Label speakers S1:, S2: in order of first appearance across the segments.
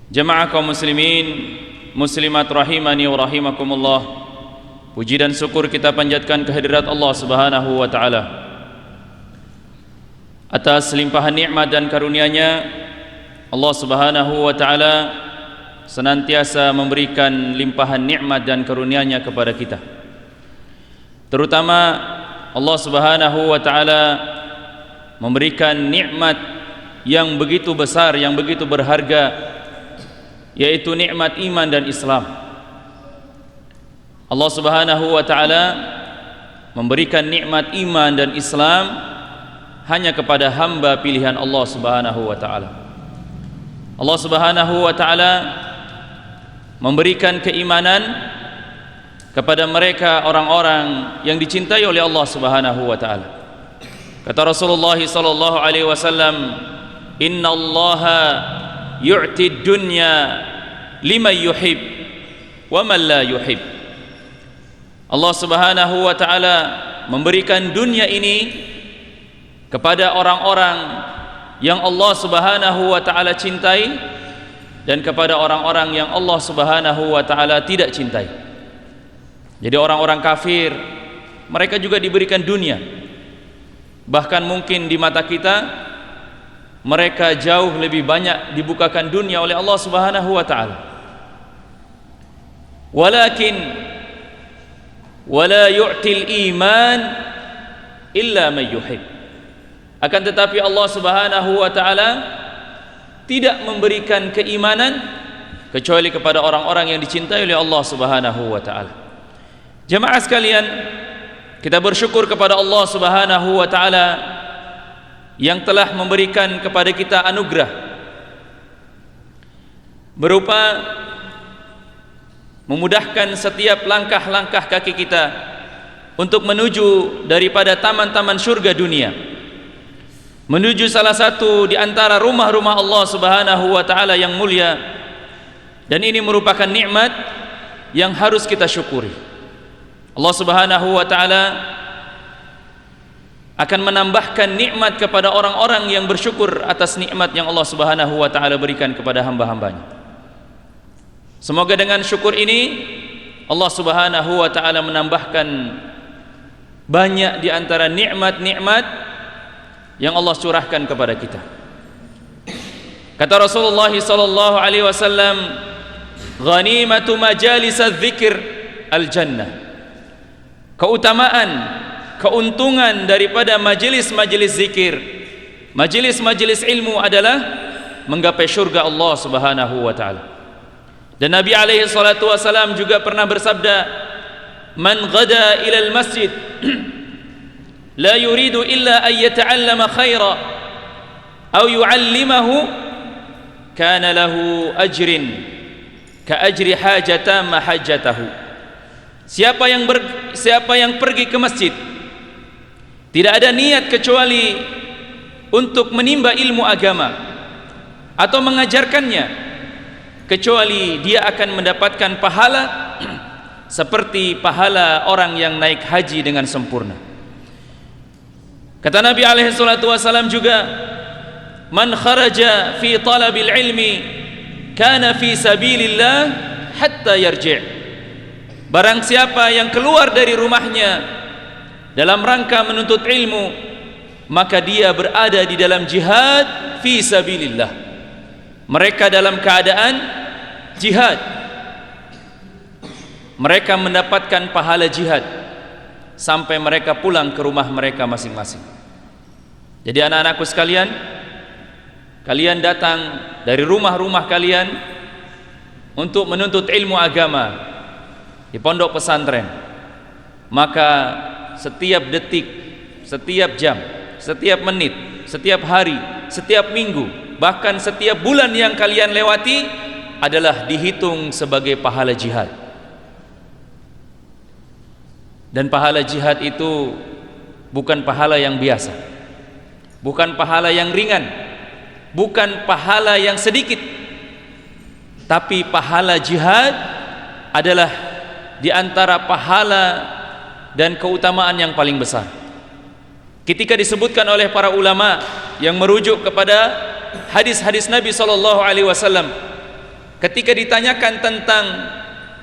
S1: Jamaah kaum muslimin, muslimat rahimani wa rahimakumullah. Puji dan syukur kita panjatkan kehadirat Allah Subhanahu wa taala atas limpahan nikmat dan karunia-Nya. Allah Subhanahu wa taala senantiasa memberikan limpahan nikmat dan karunia-Nya kepada kita. Terutama Allah Subhanahu wa taala memberikan nikmat yang begitu besar, yang begitu berharga, yaitu nikmat iman dan Islam. Allah Subhanahu wa taala memberikan nikmat iman dan Islam hanya kepada hamba pilihan Allah Subhanahu wa taala. Allah Subhanahu wa taala memberikan keimanan kepada mereka orang-orang yang dicintai oleh Allah Subhanahu wa taala. Kata Rasulullah sallallahu alaihi wasallam, "Innallaha yu'ti dunya liman yuhib wa man la yuhib." Allah Subhanahu wa taala memberikan dunia ini kepada orang-orang yang Allah Subhanahu wa taala cintai dan kepada orang-orang yang Allah Subhanahu wa taala tidak cintai. Jadi orang-orang kafir mereka juga diberikan dunia. Bahkan mungkin di mata kita mereka jauh lebih banyak dibukakan dunia oleh Allah Subhanahu wa taala. Walakin wala yu'til iman illa man yuhib. Akan tetapi Allah Subhanahu wa taala tidak memberikan keimanan kecuali kepada orang-orang yang dicintai oleh Allah Subhanahu wa taala. Jemaah sekalian, kita bersyukur kepada Allah Subhanahu wa taala yang telah memberikan kepada kita anugerah berupa memudahkan setiap langkah-langkah kaki kita untuk menuju daripada taman-taman surga dunia, menuju salah satu di antara rumah-rumah Allah Subhanahu wa taala yang mulia. Dan ini merupakan nikmat yang harus kita syukuri. Allah Subhanahu wa taala akan menambahkan nikmat kepada orang-orang yang bersyukur atas nikmat yang Allah Subhanahu wa taala berikan kepada hamba-hambanya. Semoga dengan syukur ini Allah Subhanahu wa taala menambahkan banyak di antara nikmat-nikmat yang Allah curahkan kepada kita. Kata Rasulullah sallallahu alaihi wasallam, "Ghanimatu majalis dzikr al-jannah." Keutamaan, keuntungan daripada majelis-majelis zikir, majelis-majelis ilmu adalah menggapai syurga Allah Subhanahu wa taala. Dan Nabi alaihi salatu wasalam juga pernah bersabda, "Man ghada ila al-masjid la yuridu illa an yata'allama khaira aw yu'allimahu kana lahu ajrin ka ajri hajatan ma hajjatahu." Siapa yang pergi ke masjid tidak ada niat kecuali untuk menimba ilmu agama atau mengajarkannya, kecuali dia akan mendapatkan pahala seperti pahala orang yang naik haji dengan sempurna. Kata Nabi alaihi salatu wasallam juga, "Man kharaja fi talabil ilmi kana fi sabilillah hatta yarji'." Barang siapa yang keluar dari rumahnya dalam rangka menuntut ilmu, maka dia berada di dalam jihad fi sabilillah. Mereka dalam keadaan jihad, mereka mendapatkan pahala jihad sampai mereka pulang ke rumah mereka masing-masing. Jadi anak-anakku sekalian, kalian datang dari rumah-rumah kalian untuk menuntut ilmu agama di pondok pesantren, maka setiap detik, setiap jam, setiap menit, setiap hari, setiap minggu, bahkan setiap bulan yang kalian lewati adalah dihitung sebagai pahala jihad. Dan pahala jihad itu bukan pahala yang biasa, bukan pahala yang ringan, bukan pahala yang sedikit, tapi pahala jihad adalah di antara pahala dan keutamaan yang paling besar. Ketika disebutkan oleh para ulama yang merujuk kepada hadis-hadis Nabi sallallahu alaihi wasallam ketika ditanyakan tentang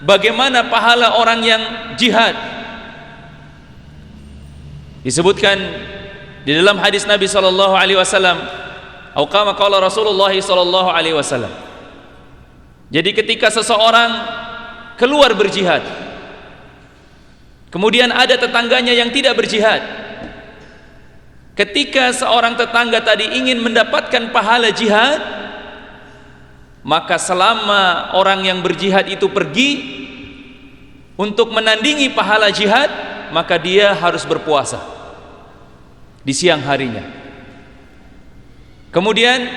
S1: bagaimana pahala orang yang jihad, disebutkan di dalam hadis Nabi sallallahu alaihi wasallam, atau kama qala Rasulullah sallallahu alaihi wasallam. Jadi ketika seseorang keluar berjihad, kemudian ada tetangganya yang tidak berjihad, ketika seorang tetangga tadi ingin mendapatkan pahala jihad, maka selama orang yang berjihad itu pergi untuk menandingi pahala jihad, maka dia harus berpuasa di siang harinya. Kemudian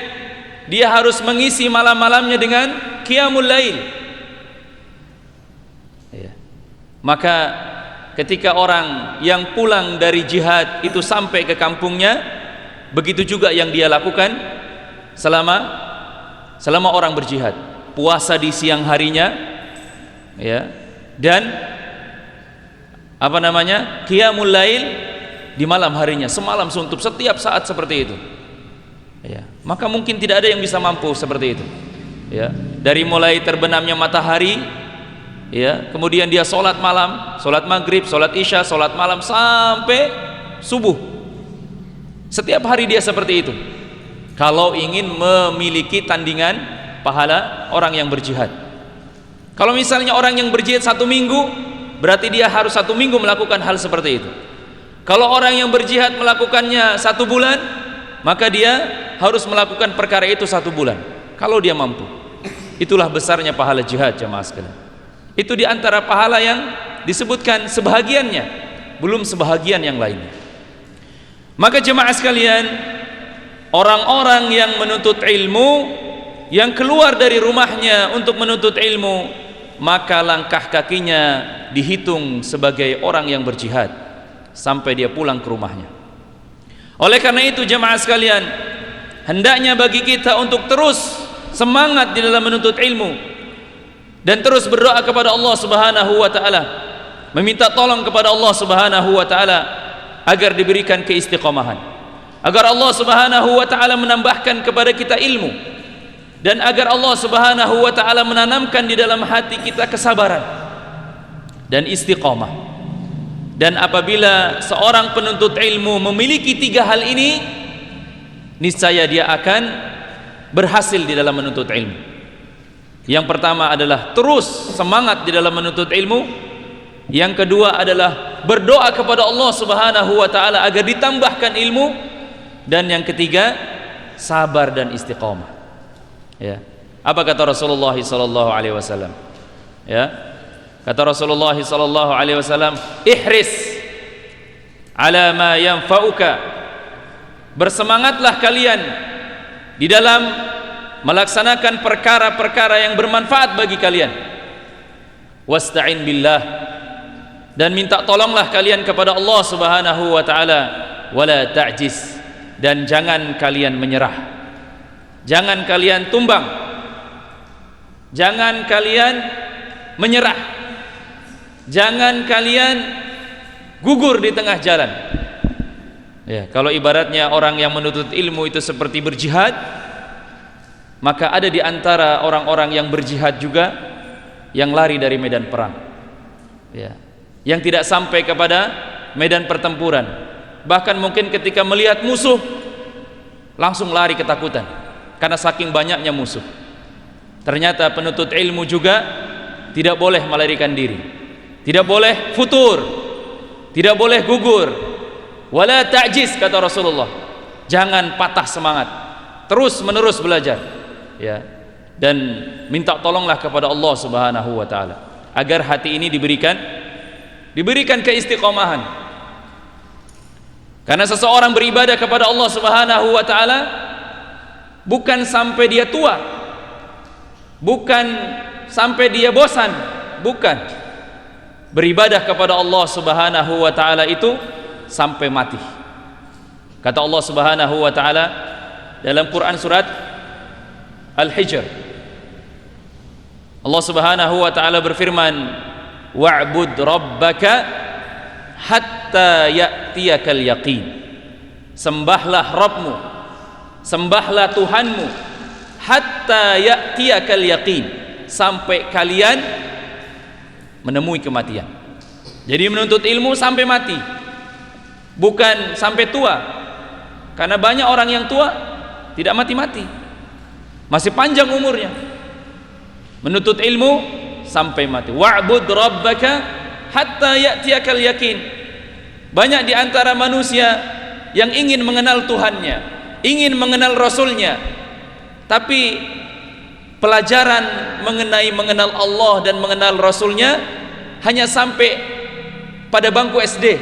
S1: dia harus mengisi malam-malamnya dengan qiyamul lail. Ya. Maka ketika orang yang pulang dari jihad itu sampai ke kampungnya, begitu juga yang dia lakukan selama orang berjihad, puasa di siang harinya, ya, dan qiyamul lail di malam harinya, semalam suntuk, setiap saat seperti itu. Ya, maka mungkin tidak ada yang bisa mampu seperti itu. Ya, dari mulai terbenamnya matahari, ya, kemudian dia sholat malam, sholat maghrib, sholat isya, sholat malam sampai subuh. Setiap hari dia seperti itu. Kalau ingin memiliki tandingan pahala orang yang berjihad. Kalau misalnya orang yang berjihad 1 minggu, berarti dia harus 1 minggu melakukan hal seperti itu. Kalau orang yang berjihad melakukannya 1 bulan, maka dia harus melakukan perkara itu 1 bulan, kalau dia mampu. Itulah besarnya pahala jihad, jamaah sekalian. Itu diantara pahala yang disebutkan sebahagiannya, belum sebahagian yang lainnya. Maka jemaah sekalian, orang-orang yang menuntut ilmu, yang keluar dari rumahnya untuk menuntut ilmu, maka langkah kakinya dihitung sebagai orang yang berjihad sampai dia pulang ke rumahnya. Oleh karena itu jemaah sekalian, hendaknya bagi kita untuk terus semangat di dalam menuntut ilmu dan terus berdoa kepada Allah Subhanahu wa taala, meminta tolong kepada Allah Subhanahu wa taala agar diberikan keistiqomahan, agar Allah Subhanahu wa taala menambahkan kepada kita ilmu, dan agar Allah Subhanahu wa taala menanamkan di dalam hati kita kesabaran dan istiqomah. Dan apabila seorang penuntut ilmu memiliki 3 hal ini, niscaya dia akan berhasil di dalam menuntut ilmu. Yang pertama adalah terus semangat di dalam menuntut ilmu. Yang kedua adalah berdoa kepada Allah Subhanahu wa taala agar ditambahkan ilmu. Dan yang ketiga, sabar dan istiqomah. Ya. Apa kata Rasulullah sallallahu alaihi wasallam? Ya. Kata Rasulullah sallallahu alaihi wasallam, ihris ala ma yanfa'uka, bersemangatlah kalian di dalam melaksanakan perkara-perkara yang bermanfaat bagi kalian. Wasta'in billah, dan minta tolonglah kalian kepada Allah Subhanahu wa taala. Wala ta'jiz, dan jangan kalian menyerah, jangan kalian tumbang, jangan kalian menyerah, jangan kalian gugur di tengah jalan. Ya, kalau ibaratnya orang yang menuntut ilmu itu seperti berjihad, maka ada di antara orang-orang yang berjihad juga yang lari dari medan perang, ya, yang tidak sampai kepada medan pertempuran. Bahkan mungkin ketika melihat musuh langsung lari ketakutan karena saking banyaknya musuh. Ternyata penuntut ilmu juga tidak boleh melarikan diri, tidak boleh futur, tidak boleh gugur. Wala ta'jiz, kata Rasulullah, jangan patah semangat, terus menerus belajar, ya, dan minta tolonglah kepada Allah Subhanahu wa taala agar hati ini diberikan keistiqomahan. Karena seseorang beribadah kepada Allah Subhanahu wa taala bukan sampai dia tua, bukan sampai dia bosan, bukan. Beribadah kepada Allah Subhanahu wa taala itu sampai mati. Kata Allah Subhanahu wa taala dalam Quran surat Al-Hijr, Allah Subhanahu wa taala berfirman, wa'bud rabbaka hatta ya'tiyakal yaqin. Sembahlah Rabbmu, sembahlah Tuhanmu, hatta ya'tiyakal yaqin, sampai kalian menemui kematian. Jadi menuntut ilmu sampai mati, bukan sampai tua. Karena banyak orang yang tua tidak mati-mati, masih panjang umurnya. Menuntut ilmu sampai mati. Wa'bud rabbaka hatta ya'tiyakal yakin. Banyak di antara manusia yang ingin mengenal Tuhannya, ingin mengenal Rasulnya, tapi pelajaran mengenal Allah dan mengenal Rasulnya hanya sampai pada bangku SD,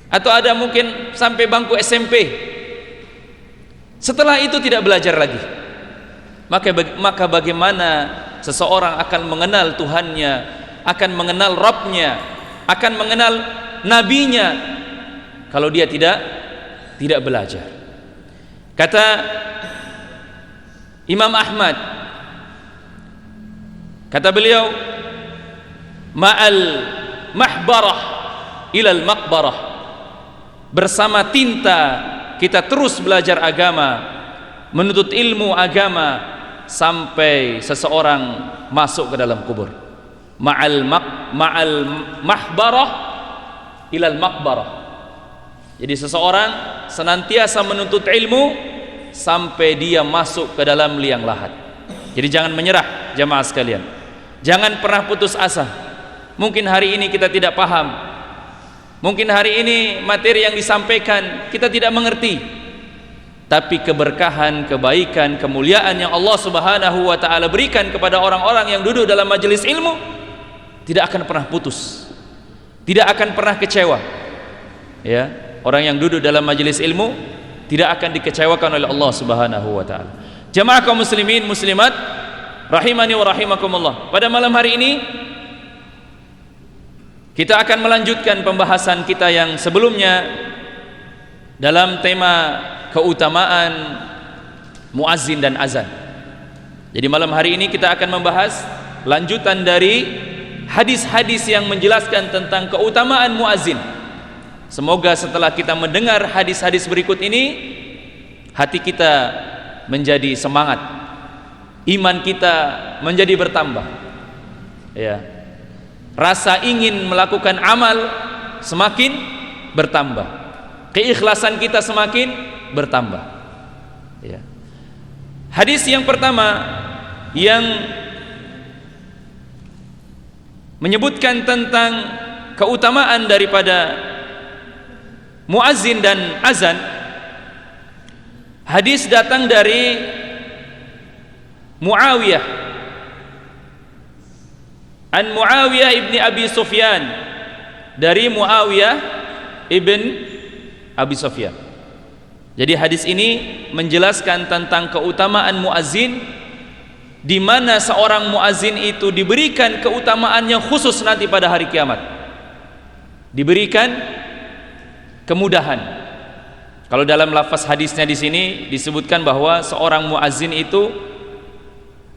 S1: atau ada mungkin sampai bangku SMP. Setelah itu tidak belajar lagi. Maka bagaimana seseorang akan mengenal Tuhannya, akan mengenal Rabbnya, akan mengenal Nabinya, kalau dia tidak belajar? Kata Imam Ahmad, kata beliau, ma'al mahbarah ilal maqbarah, bersama tinta kita terus belajar agama, menuntut ilmu agama sampai seseorang masuk ke dalam kubur. Ma'al mahbarah ilal maqbarah. Jadi seseorang senantiasa menuntut ilmu sampai dia masuk ke dalam liang lahat. Jadi jangan menyerah jamaah sekalian, jangan pernah putus asa. Mungkin hari ini kita tidak paham, mungkin hari ini materi yang disampaikan kita tidak mengerti, tapi keberkahan, kebaikan, kemuliaan yang Allah Subhanahu wa ta'ala berikan kepada orang-orang yang duduk dalam majelis ilmu tidak akan pernah putus, tidak akan pernah kecewa. Ya, orang yang duduk dalam majelis ilmu tidak akan dikecewakan oleh Allah Subhanahu wa ta'ala. Jamaah kaum muslimin muslimat rahimani wa rahimakumullah, pada malam hari ini kita akan melanjutkan pembahasan kita yang sebelumnya dalam tema keutamaan muazzin dan azan. Jadi malam hari ini kita akan membahas lanjutan dari hadis-hadis yang menjelaskan tentang keutamaan muazzin. Semoga setelah kita mendengar hadis-hadis berikut ini, hati kita menjadi semangat, iman kita menjadi bertambah, ya, rasa ingin melakukan amal semakin bertambah, keikhlasan kita semakin bertambah, ya. Hadis yang pertama yang menyebutkan tentang keutamaan daripada muazzin dan azan, hadis datang dari Muawiyah, an Muawiyah ibni Abi Sufyan, dari Muawiyah ibn Abi Sufyan. Jadi hadis ini menjelaskan tentang keutamaan muazzin, di mana seorang muazzin itu diberikan keutamaan yang khusus nanti pada hari kiamat, diberikan kemudahan. Kalau dalam lafaz hadisnya di sini disebutkan bahwa seorang muazzin itu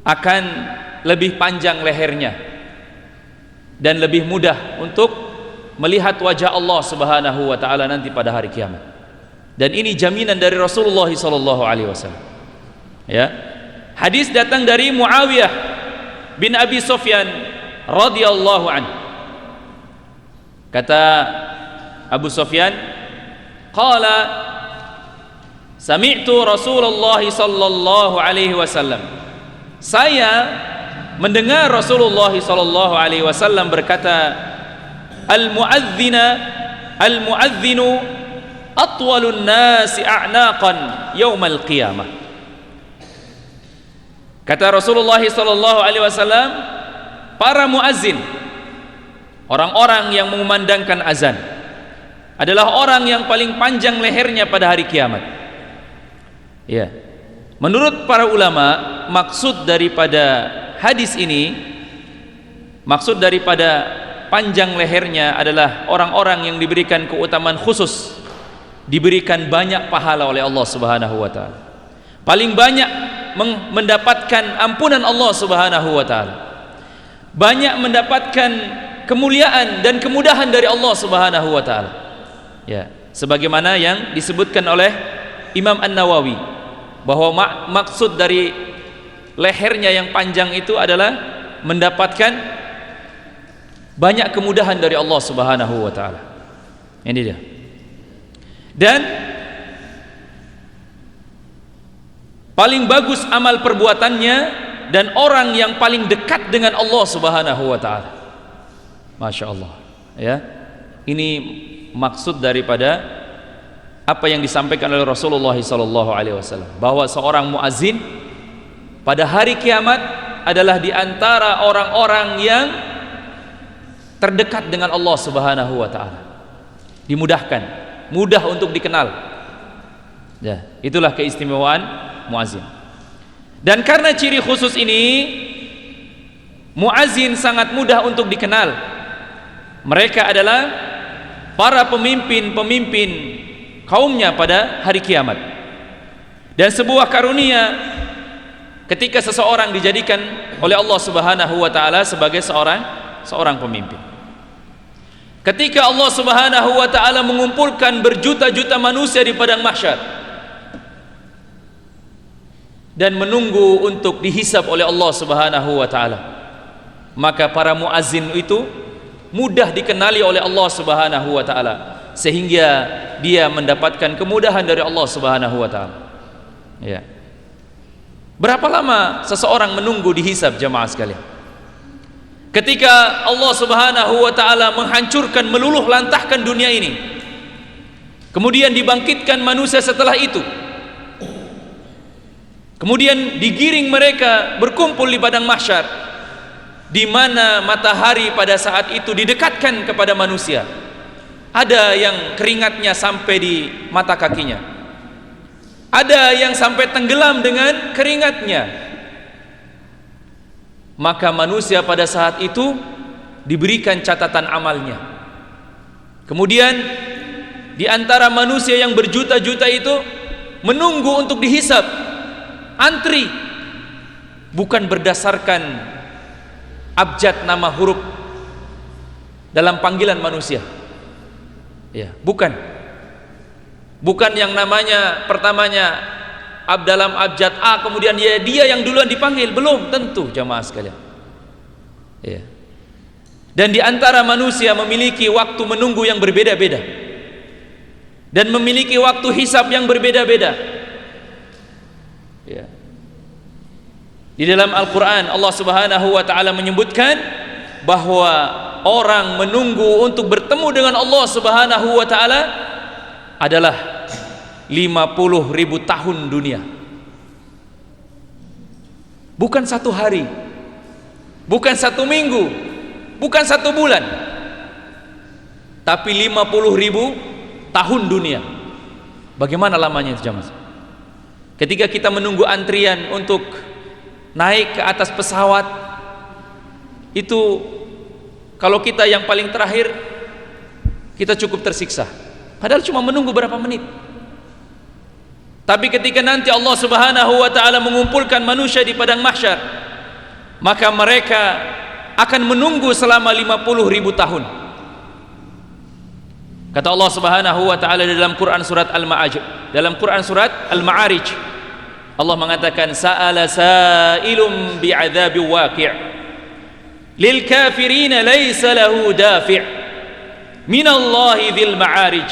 S1: akan lebih panjang lehernya dan lebih mudah untuk melihat wajah Allah Subhanahu wa ta'ala nanti pada hari kiamat. Dan ini jaminan dari Rasulullah sallallahu alaihi wasallam, ya. Hadis datang dari Muawiyah bin Abi Sufyan radhiyallahu anhu. Kata Abu Sufyan, qala sami'tu Rasulullah sallallahu alaihi wasallam, saya mendengar Rasulullah sallallahu alaihi wasallam berkata, al-mu'adzinu atwalun nasi a'naqan yaumal qiyamah. Kata Rasulullah sallallahu alaihi wasallam, para muazzin, orang-orang yang mengumandangkan azan, adalah orang yang paling panjang lehernya pada hari kiamat. Ya. Menurut para ulama, maksud daripada hadis ini, maksud daripada panjang lehernya adalah orang-orang yang diberikan keutamaan khusus, diberikan banyak pahala oleh Allah Subhanahu wa ta'ala, paling banyak mendapatkan ampunan Allah Subhanahu wa ta'ala, banyak mendapatkan kemuliaan dan kemudahan dari Allah Subhanahu wa ta'ala, ya, sebagaimana yang disebutkan oleh Imam An-Nawawi bahwa maksud dari lehernya yang panjang itu adalah mendapatkan banyak kemudahan dari Allah Subhanahu wa taala. Ini dia. Dan paling bagus amal perbuatannya dan orang yang paling dekat dengan Allah Subhanahu wa taala. Masya Allah, ya. Ini maksud daripada apa yang disampaikan oleh Rasulullah SAW, bahwa seorang muazin pada hari kiamat adalah di antara orang-orang yang terdekat dengan Allah Subhanahu wa taala. Dimudahkan, mudah untuk dikenal. Ya, itulah keistimewaan muazin. Dan karena ciri khusus ini, muazin sangat mudah untuk dikenal. Mereka adalah para pemimpin-pemimpin kaumnya pada hari kiamat. Dan sebuah karunia ketika seseorang dijadikan oleh Allah Subhanahu wa taala sebagai seorang pemimpin. Ketika Allah Subhanahu wa taala mengumpulkan berjuta-juta manusia di padang mahsyar dan menunggu untuk dihisab oleh Allah Subhanahu wa taala, maka para muazin itu mudah dikenali oleh Allah Subhanahu wa taala sehingga dia mendapatkan kemudahan dari Allah Subhanahu wa taala. Ya. Berapa lama seseorang menunggu dihisab, jamaah sekalian? Ketika Allah Subhanahu wa taala menghancurkan, meluluh lantahkan dunia ini, kemudian dibangkitkan manusia setelah itu, kemudian digiring mereka berkumpul di padang mahsyar, di mana matahari pada saat itu didekatkan kepada manusia. Ada yang keringatnya sampai di mata kakinya, ada yang sampai tenggelam dengan keringatnya. Maka manusia pada saat itu diberikan catatan amalnya. Kemudian di antara manusia yang berjuta-juta itu menunggu untuk dihisab, antri, bukan berdasarkan abjad nama huruf dalam panggilan manusia, ya, bukan yang namanya pertamanya dalam abjad A, kemudian dia yang duluan dipanggil, belum tentu, jamaah sekalian. Ya. Dan di antara manusia memiliki waktu menunggu yang berbeda-beda dan memiliki waktu hisab yang berbeda-beda. Ya. Di dalam Al-Quran Allah Subhanahu wa ta'ala menyebutkan bahwa orang menunggu untuk bertemu dengan Allah Subhanahu wa ta'ala adalah 50.000 tahun dunia. Bukan satu hari, bukan satu minggu, bukan satu bulan, tapi 50.000 tahun dunia. Bagaimana lamanya itu, jamaah? Ketika kita menunggu antrian untuk naik ke atas pesawat, itu kalau kita yang paling terakhir, kita cukup tersiksa, padahal cuma menunggu berapa menit. Tapi ketika nanti Allah Subhanahu wa ta'ala mengumpulkan manusia di padang mahsyar, maka mereka akan menunggu selama 50.000 tahun. Kata Allah Subhanahu wa ta'ala dalam Quran surat Al-Ma'arij, Allah mengatakan, sa'ala sa'ilum bi'adzabi waqi' lil kafirina laysa lahu dafi' minallahi dzil ma'arij.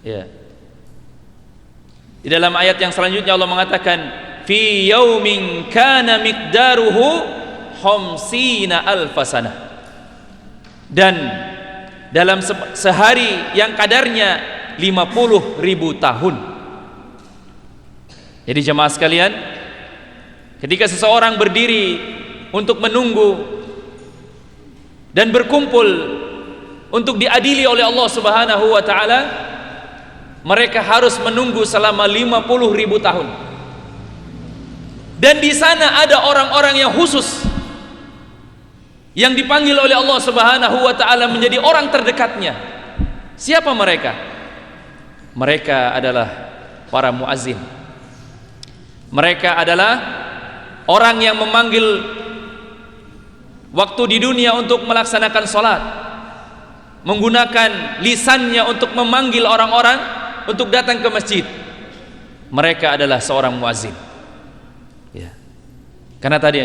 S1: Ya. Di dalam ayat yang selanjutnya Allah mengatakan, fi yaumin kana miqdaruhu khamsina alfasana. Dan dalam sehari yang kadarnya 50.000 tahun. Jadi jemaah sekalian, ketika seseorang berdiri untuk menunggu dan berkumpul untuk diadili oleh Allah Subhanahu wa ta'ala, mereka harus menunggu selama 50.000 tahun. Dan di sana ada orang-orang yang khusus yang dipanggil oleh Allah Subhanahu wa ta'ala menjadi orang terdekatnya. Siapa mereka? Mereka adalah para muazzin. Mereka adalah orang yang memanggil waktu di dunia untuk melaksanakan sholat, menggunakan lisannya untuk memanggil orang-orang untuk datang ke masjid. Mereka adalah seorang muazzin. Karena tadi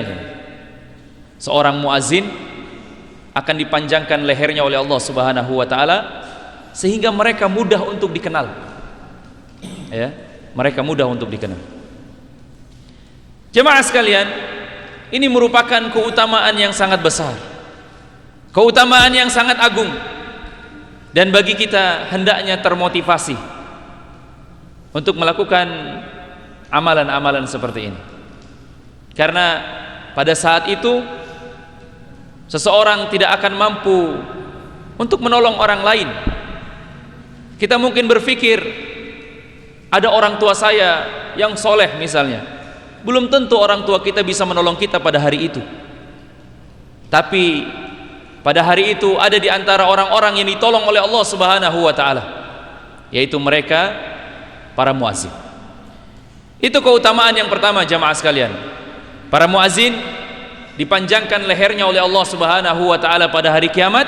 S1: seorang muazin akan dipanjangkan lehernya oleh Allah Subhanahu wa taala sehingga mereka mudah untuk dikenal. Ya, mereka mudah untuk dikenal. Jemaah sekalian, ini merupakan keutamaan yang sangat besar, keutamaan yang sangat agung, dan bagi kita hendaknya termotivasi untuk melakukan amalan-amalan seperti ini. Karena pada saat itu seseorang tidak akan mampu untuk menolong orang lain. Kita mungkin berpikir, ada orang tua saya yang soleh misalnya, belum tentu orang tua kita bisa menolong kita pada hari itu. Tapi pada hari itu ada di antara orang-orang yang ditolong oleh Allah Subhanahu wa taala, yaitu mereka para muazin. Itu keutamaan yang pertama jamaah sekalian. Para muazin dipanjangkan lehernya oleh Allah Subhanahu wa taala pada hari kiamat,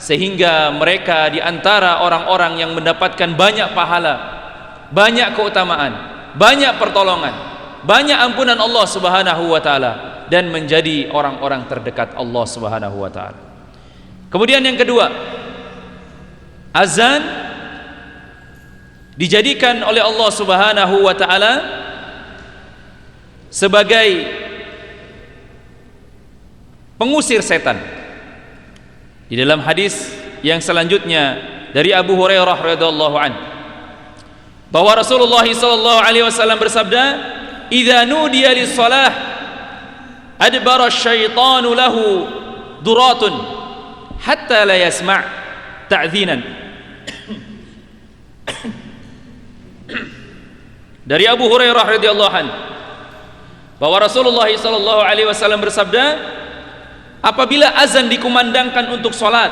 S1: sehingga mereka di antara orang-orang yang mendapatkan banyak pahala, banyak keutamaan, banyak pertolongan, banyak ampunan Allah Subhanahu wa taala, dan menjadi orang-orang terdekat Allah Subhanahu wa taala. Kemudian yang kedua, azan dijadikan oleh Allah Subhanahu wa taala sebagai pengusir setan. Di dalam hadis yang selanjutnya dari Abu Hurairah radhiyallahu anhu, bahwa Rasulullah sallallahu alaihi wasallam bersabda, "Idza nudiya lis-shalah adbara asy-syaitanu lahu duratun hatta la yasma' ta'dzinan." Dari Abu Hurairah radhiyallahu anhu, bahwa Rasulullah sallallahu alaihi wasallam bersabda, apabila azan dikumandangkan untuk sholat,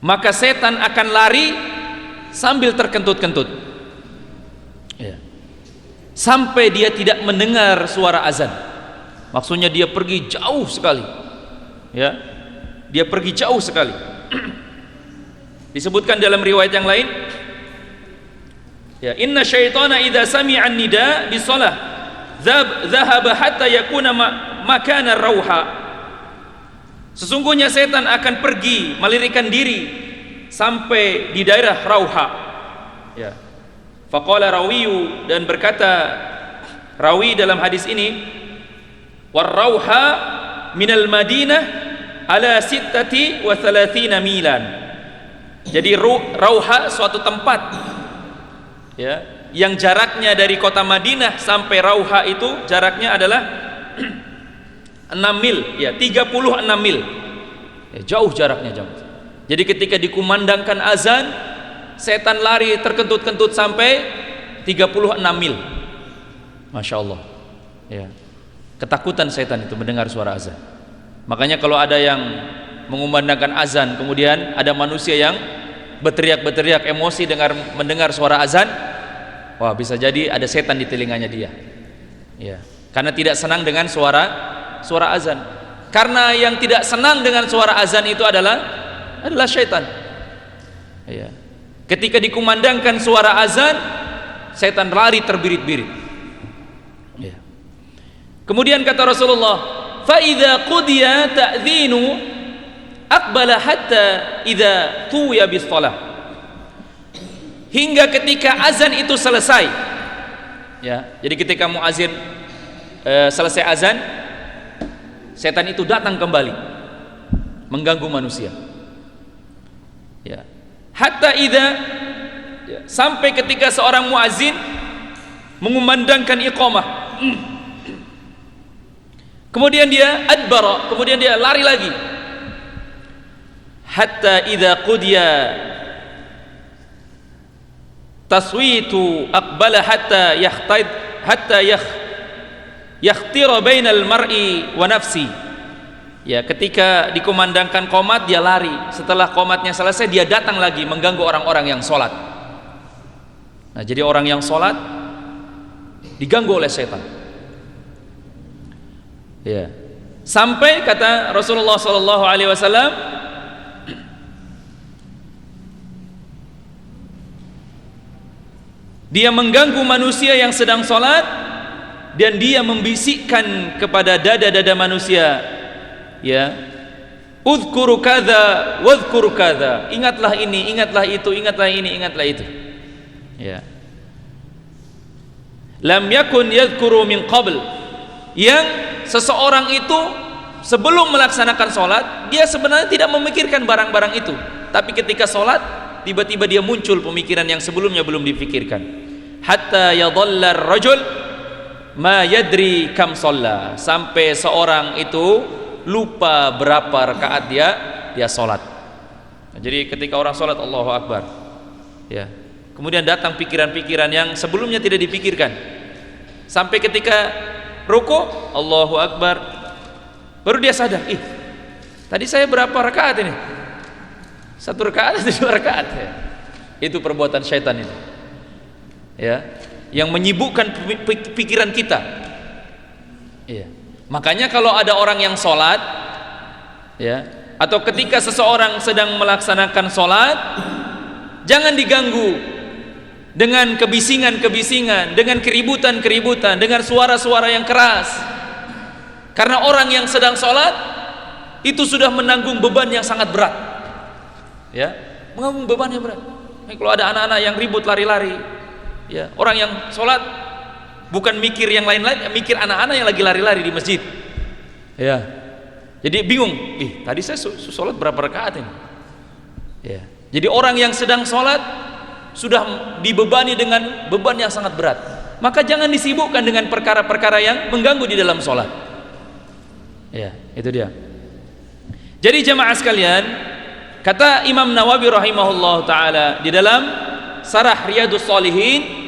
S1: maka setan akan lari sambil terkentut-kentut, ya, sampai dia tidak mendengar suara azan. Maksudnya dia pergi jauh sekali, ya, dia pergi jauh sekali. Disebutkan dalam riwayat yang lain, ya, inna syaitana idza sami'a an-nida bi shalah dhahaba hatta yakuna makana rauha. Sesungguhnya setan akan pergi melirikan diri sampai di daerah Rauha, ya. Faqala rawiyu, dan berkata rawi dalam hadis ini, war Rauha minal Madinah ala sittati wa thalathina milan. Jadi Rauha suatu tempat, ya, yang jaraknya dari kota Madinah sampai Rauha itu jaraknya adalah 6 mil, ya, 36 mil, ya, jauh jaraknya jauh. Jadi ketika dikumandangkan azan, setan lari terkentut-kentut sampai 36 mil. Masya Allah, ya. Ketakutan setan itu mendengar suara azan. Makanya kalau ada yang mengumandangkan azan, kemudian ada manusia yang berteriak-berteriak emosi mendengar suara azan, wah, bisa jadi ada setan di telinganya dia, ya, karena tidak senang dengan suara azan. Karena yang tidak senang dengan suara azan itu adalah syaitan, ya. Ketika dikumandangkan suara azan, setan lari terbirit-birit, ya. Kemudian kata Rasulullah, fa idza qudiya ta'dzinu aqbala hatta idza tuya bis shalah. Hingga ketika azan itu selesai, ya. Jadi ketika muazin selesai azan, setan itu datang kembali mengganggu manusia, ya. Hatta idza, ya, sampai ketika seorang muazin mengumandangkan iqamah, kemudian dia adbara, kemudian dia lari lagi. Hatta idza qudiya taswitu aqbala hatta yakhtira bainal mar'i wa nafsi. Ya, ketika dikumandangkan qomat dia lari, setelah qomatnya selesai dia datang lagi mengganggu orang-orang yang sholat. Nah, jadi orang yang sholat diganggu oleh setan, ya. Sampai kata Rasulullah SAW, dia mengganggu manusia yang sedang sholat dan dia membisikkan kepada dada-dada manusia, ya, udhkuru kadza wadhkuru kadza, ingatlah ini, ingatlah itu, ingatlah ini, ingatlah itu, ya. Lam yakun yadhkuru min qabl, yang seseorang itu sebelum melaksanakan sholat dia sebenarnya tidak memikirkan barang-barang itu, tapi ketika sholat tiba-tiba dia muncul pemikiran yang sebelumnya belum dipikirkan. Hatta yadhalla ar-rajul ma yadri kam shalla, sampai seorang itu lupa berapa rakaat dia sholat. Nah, jadi ketika orang sholat Allahu Akbar, ya, kemudian datang pikiran-pikiran yang sebelumnya tidak dipikirkan, sampai ketika ruku Allahu Akbar baru dia sadar, tadi saya berapa rakaat ini? 1 rakaat atau 2 rakaat? Ya. Itu perbuatan syaitan itu, ya, yang menyibukkan pikiran kita, ya. Makanya kalau ada orang yang sholat, ya, atau ketika seseorang sedang melaksanakan sholat, jangan diganggu dengan kebisingan-kebisingan, dengan keributan-keributan, dengan suara-suara yang keras, karena orang yang sedang sholat itu sudah menanggung beban yang sangat berat, ya, menanggung beban yang berat. Kalau ada anak-anak yang ribut lari-lari, ya, orang yang sholat bukan mikir yang lain-lain, mikir anak-anak yang lagi lari-lari di masjid, ya, jadi bingung, tadi saya sholat berapa rakaat ini, ya. Jadi orang yang sedang sholat sudah dibebani dengan beban yang sangat berat, maka jangan disibukkan dengan perkara-perkara yang mengganggu di dalam sholat, ya, itu dia. Jadi jamaah sekalian, kata Imam Nawawi rahimahullah ta'ala di dalam Sarah Riyadhus Shalihin,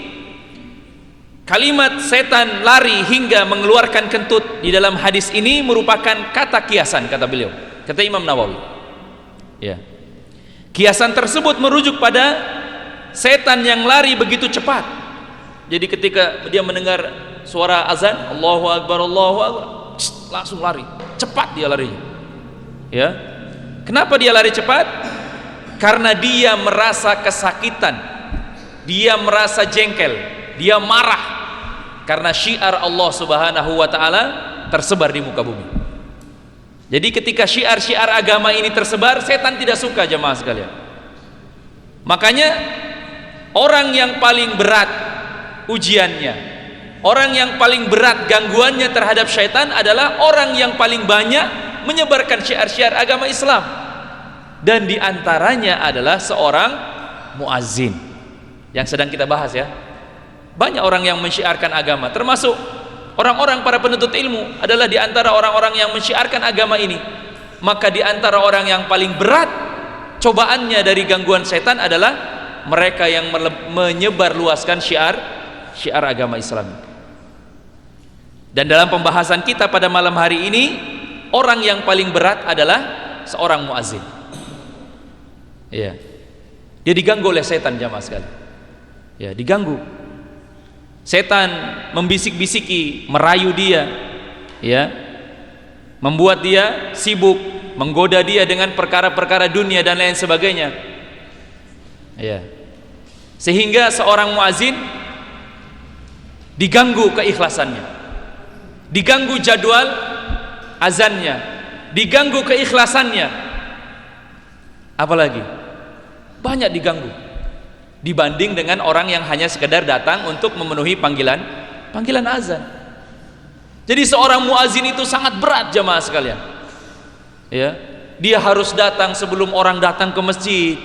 S1: kalimat setan lari hingga mengeluarkan kentut di dalam hadis ini merupakan kata kiasan, kata beliau, kata Imam Nawawi, ya. Kiasan tersebut merujuk pada setan yang lari begitu cepat. Jadi ketika dia mendengar suara azan Allahu Akbar, Allahu Akbar, langsung lari, cepat dia larinya, ya. Kenapa dia lari cepat? Karena dia merasa kesakitan, dia merasa jengkel, dia marah karena syiar Allah Subhanahu wa ta'ala tersebar di muka bumi. Jadi ketika syiar-syiar agama ini tersebar, setan tidak suka, jemaah sekalian. Makanya orang yang paling berat ujiannya, orang yang paling berat gangguannya terhadap syaitan adalah orang yang paling banyak menyebarkan syiar-syiar agama Islam, dan diantaranya adalah seorang muazzin yang sedang kita bahas, ya. Banyak orang yang mensyiarkan agama, termasuk orang-orang para penuntut ilmu adalah diantara orang-orang yang mensyiarkan agama ini. Maka diantara orang yang paling berat cobaannya dari gangguan setan adalah mereka yang menyebarluaskan syiar agama Islam. Dan dalam pembahasan kita pada malam hari ini, orang yang paling berat adalah seorang muazzin, ya. Dia diganggu oleh setan, jamaah sekalian, ya, diganggu. Setan membisik-bisiki, merayu dia, ya, membuat dia sibuk, menggoda dia dengan perkara-perkara dunia dan lain sebagainya, ya. Sehingga seorang muazzin diganggu keikhlasannya, diganggu jadwal azannya, diganggu keikhlasannya, apalagi banyak diganggu dibanding dengan orang yang hanya sekedar datang untuk memenuhi panggilan azan. Jadi seorang muazzin itu sangat berat, jamaah sekalian, ya. Dia harus datang sebelum orang datang ke masjid,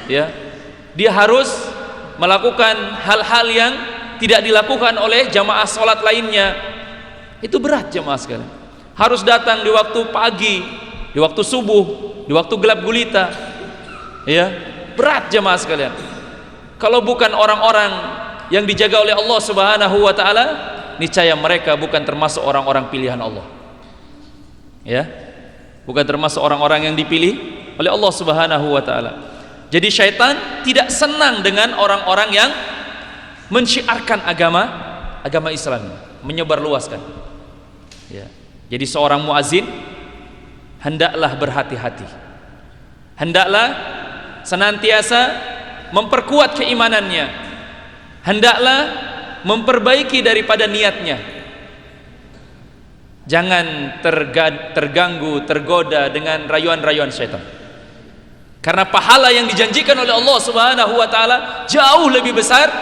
S1: ya. Dia harus melakukan hal-hal yang tidak dilakukan oleh jamaah sholat lainnya. Itu berat, jamaah sekalian. Harus datang di waktu pagi, di waktu subuh, di waktu gelap gulita, ya. Berat, jamaah sekalian. Kalau bukan orang-orang yang dijaga oleh Allah Subhanahu wa ta'ala, niscaya mereka bukan termasuk orang-orang pilihan Allah, ya, bukan termasuk orang-orang yang dipilih oleh Allah Subhanahu wa ta'ala. Jadi syaitan tidak senang dengan orang-orang yang mensyiarkan agama Islam, menyebarluaskan, ya. Jadi seorang muazzin hendaklah berhati-hati, hendaklah senantiasa memperkuat keimanannya, hendaklah memperbaiki daripada niatnya, Jangan terganggu, tergoda dengan rayuan-rayuan syaitan. Karena pahala yang dijanjikan oleh Allah Subhanahu wa taala jauh lebih besar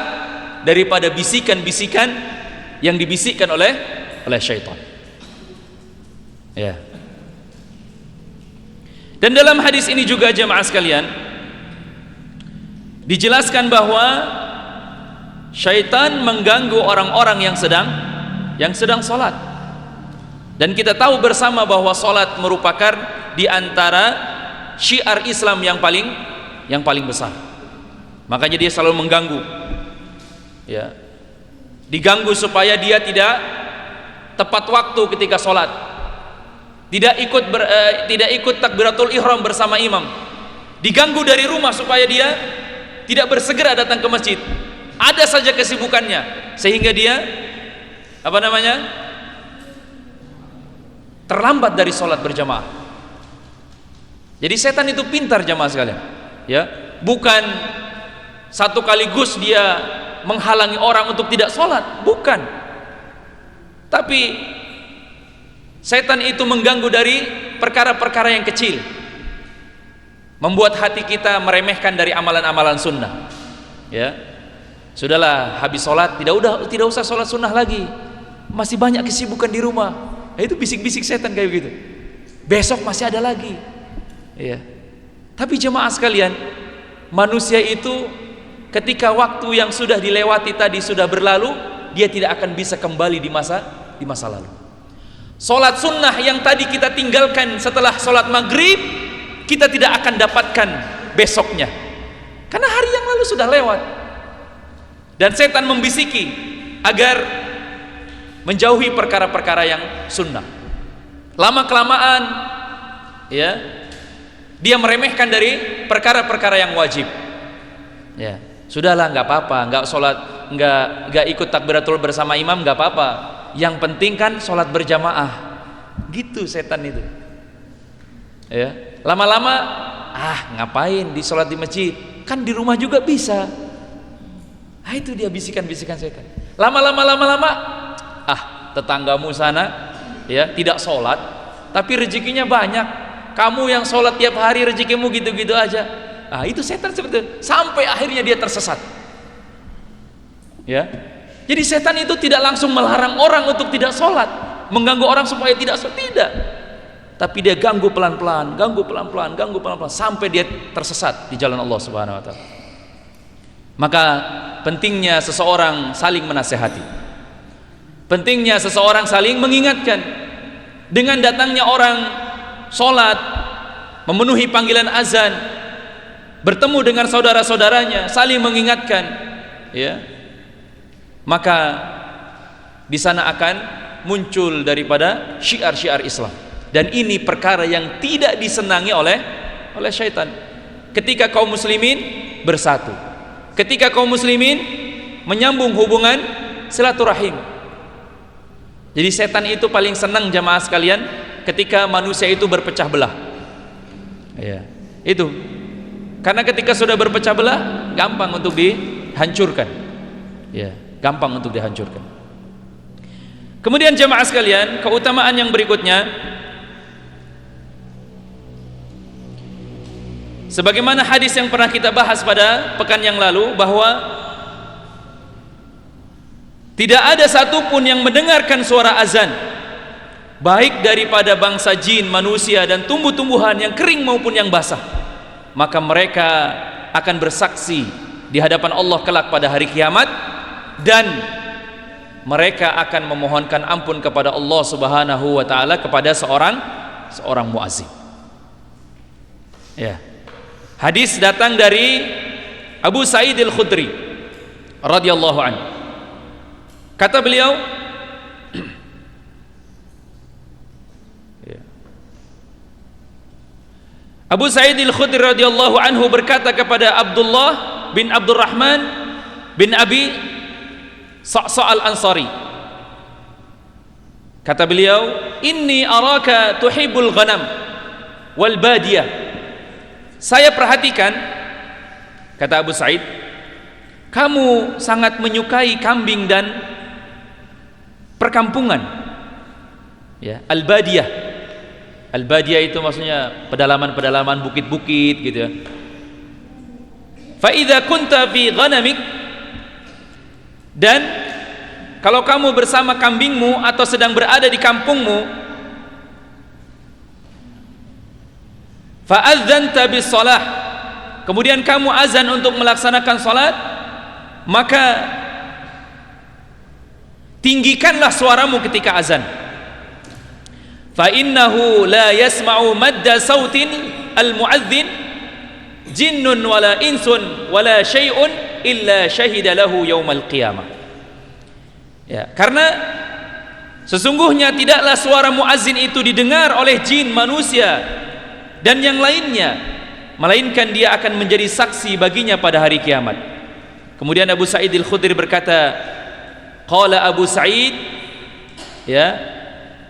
S1: daripada bisikan-bisikan yang dibisikkan oleh syaitan. Ya. Dan dalam hadis ini juga jemaah sekalian dijelaskan bahwa syaitan mengganggu orang-orang yang sedang salat. Dan kita tahu bersama bahwa salat merupakan di antara syiar Islam yang paling besar. Makanya dia selalu mengganggu. Ya. Diganggu supaya dia tidak tepat waktu ketika salat. Tidak ikut takbiratul ihram bersama imam. Diganggu dari rumah supaya dia tidak bersegera datang ke masjid. Ada saja kesibukannya sehingga dia terlambat dari sholat berjamaah. Jadi setan itu pintar jamaah sekalian, ya, bukan satu kaligus dia menghalangi orang untuk tidak sholat, bukan. Tapi setan itu mengganggu dari perkara-perkara yang kecil, membuat hati kita meremehkan dari amalan-amalan sunnah. Ya, sudahlah, habis sholat tidak usah sholat sunnah lagi, masih banyak kesibukan di rumah. Itu bisik-bisik setan kayak begitu. Besok masih ada lagi. Ya. Tapi jemaah sekalian, manusia itu ketika waktu yang sudah dilewati tadi sudah berlalu, dia tidak akan bisa kembali di masa lalu. Salat sunnah yang tadi kita tinggalkan setelah salat maghrib, kita tidak akan dapatkan besoknya, karena hari yang lalu sudah lewat. Dan setan membisiki agar menjauhi perkara-perkara yang sunnah. Lama kelamaan, ya, dia meremehkan dari perkara-perkara yang wajib. Ya, sudahlah, nggak apa-apa, nggak sholat, nggak ikut takbiratul bersama imam, nggak apa-apa. Yang penting kan sholat berjamaah. Gitu setan itu. Ya, lama-lama, ngapain di sholat di masjid? Kan di rumah juga bisa. Itu dia bisikan-bisikan setan. Lama-lama, tetanggamu sana, ya, tidak sholat tapi rezekinya banyak, kamu yang sholat tiap hari rezekimu gitu-gitu aja. Itu setan seperti itu, sampai akhirnya dia tersesat. Ya, jadi setan itu tidak langsung melarang orang untuk tidak sholat, mengganggu orang supaya tidak sholat, tidak, tapi dia ganggu pelan-pelan sampai dia tersesat di jalan Allah Subhanahu wa taala. Maka pentingnya seseorang saling menasehati. Pentingnya seseorang saling mengingatkan. Dengan datangnya orang sholat, memenuhi panggilan azan, bertemu dengan saudara-saudaranya, saling mengingatkan, ya, maka di sana akan muncul daripada syiar-syiar Islam. Dan ini perkara yang tidak disenangi oleh syaitan. Ketika kaum muslimin bersatu, ketika kaum muslimin menyambung hubungan silaturahim. Jadi setan itu paling senang jamaah sekalian ketika manusia itu berpecah belah. Ya, itu. Karena ketika sudah berpecah belah, gampang untuk dihancurkan. Ya, gampang untuk dihancurkan. Kemudian jamaah sekalian, keutamaan yang berikutnya, sebagaimana hadis yang pernah kita bahas pada pekan yang lalu, bahwa tidak ada satupun yang mendengarkan suara azan, baik daripada bangsa jin, manusia, dan tumbuh-tumbuhan yang kering maupun yang basah, maka mereka akan bersaksi di hadapan Allah kelak pada hari kiamat, dan mereka akan memohonkan ampun kepada Allah Subhanahu wa taala kepada seorang muazzin. Ya. Hadis datang dari Abu Sa'id Al-Khudri radhiyallahu anhu. Kata beliau, Abu Sa'id Al-Khudri radhiyallahu anhu berkata kepada Abdullah bin Abdurrahman bin Abi Sa'sa' Al-Ansari, kata beliau, inni araka tuhibbul ghanam wal badiyah. Saya perhatikan, kata Abu Sa'id, kamu sangat menyukai kambing dan perkampungan. Ya, al-badiyah. Al-badiyah itu maksudnya pedalaman-pedalaman, bukit-bukit gitu ya. Fa idza kunta fi ghanamik, dan kalau kamu bersama kambingmu atau sedang berada di kampungmu, fa adzanta bis shalah, kemudian kamu azan untuk melaksanakan salat, maka tinggikanlah suaramu ketika azan. Fa innahu la yasma'u madda sautin al-mu'adzin jinnun wala insun wala syai'un illa syahida lahu yaumal qiyamah. Ya, karena sesungguhnya tidaklah suara muazzin itu didengar oleh jin, manusia dan yang lainnya, melainkan dia akan menjadi saksi baginya pada hari kiamat. Kemudian Abu Sa'id Al-Khudri berkata, qala Abu Sa'id, ya,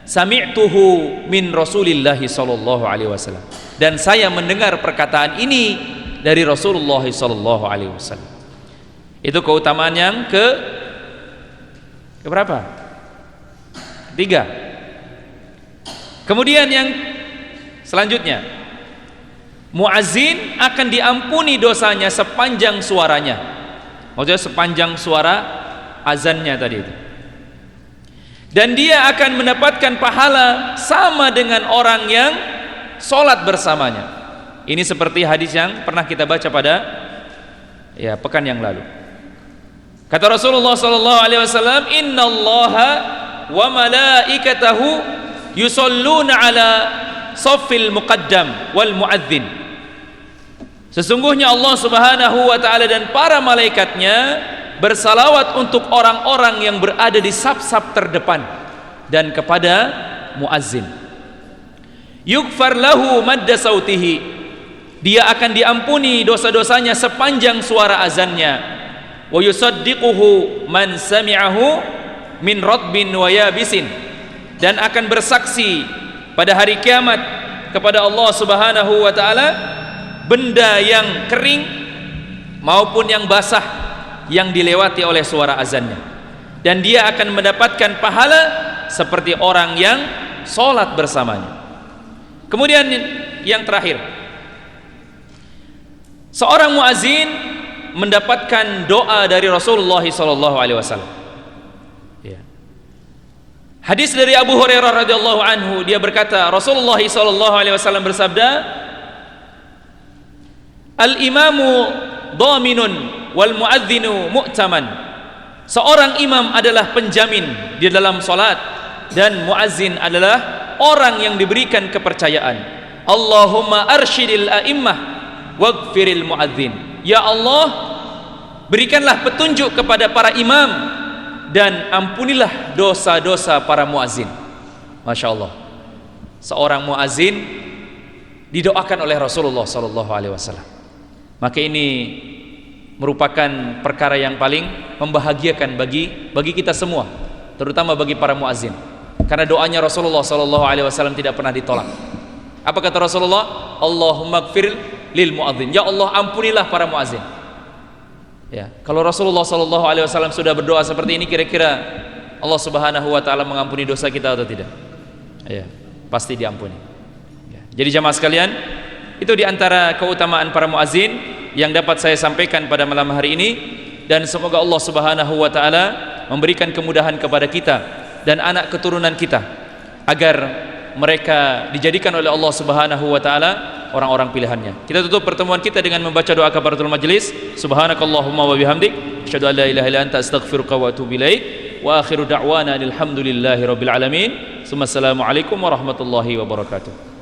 S1: sami'tuhu min Rasulillah sallallahu alaihi wasallam, dan saya mendengar perkataan ini dari Rasulullah sallallahu alaihi wasallam. Itu keutamaan yang ke berapa? 3. Kemudian yang selanjutnya, muazzin akan diampuni dosanya sepanjang suaranya, maksudnya sepanjang suara azannya tadi itu, dan dia akan mendapatkan pahala sama dengan orang yang sholat bersamanya. Ini seperti hadis yang pernah kita baca pada pekan yang lalu. Kata Rasulullah sallallahu alaihi wasallam, innallaha wa malaikatahu yusalluna ala saffil muqaddam wal muadzin. Sesungguhnya Allah Subhanahu wa taala dan para malaikatnya bersalawat untuk orang-orang yang berada di saf-saf terdepan dan kepada muazzin. Yughfar lahu madda sautihi, dia akan diampuni dosa-dosanya sepanjang suara azannya. Wa yusaddiquhu man sami'ahu min radbin wa yabisin, dan akan bersaksi pada hari kiamat kepada Allah Subhanahu wa taala benda yang kering maupun yang basah yang dilewati oleh suara azannya, dan dia akan mendapatkan pahala seperti orang yang sholat bersamanya. Kemudian yang terakhir, seorang muazzin mendapatkan doa dari Rasulullah sallallahu alaihi wasallam. Hadis dari Abu Hurairah radhiyallahu anhu, dia berkata, Rasulullah sallallahu alaihi wasallam bersabda, al-imamu dhaminun wal muadzinu mu'taman. Seorang imam adalah penjamin di dalam salat, dan muazzin adalah orang yang diberikan kepercayaan. Allahumma arsyidil a'immah waghfiril muadzin. Ya Allah, berikanlah petunjuk kepada para imam dan ampunilah dosa-dosa para muazzin. Masya Allah, seorang muazzin didoakan oleh Rasulullah sallallahu alaihi wasallam. Maka ini merupakan perkara yang paling membahagiakan bagi kita semua, terutama bagi para muazzin, karena doanya Rasulullah sallallahu alaihi wasallam tidak pernah ditolak. Apa kata Rasulullah? Allahumma gfir lil muazzin. Ya Allah, ampunilah para muazzin. Ya, kalau Rasulullah sallallahu alaihi wasallam sudah berdoa seperti ini, kira-kira Allah Subhanahu wa taala mengampuni dosa kita atau tidak? Ya, pasti diampuni. Ya. Jadi jamaah sekalian, itu diantara keutamaan para muazzin yang dapat saya sampaikan pada malam hari ini, dan semoga Allah Subhanahu wa taala memberikan kemudahan kepada kita dan anak keturunan kita agar mereka dijadikan oleh Allah Subhanahu wa taala orang-orang pilihannya. Kita tutup pertemuan kita dengan membaca doa kafaratul majlis. Subhanakallahumma wa bihamdik, asyhadu an la ilaha illa anta, astaghfiruka wa atubu ilaik. Wa akhiru da'wana alhamdulillahi rabbil alamin. Assalamualaikum warahmatullahi wabarakatuh.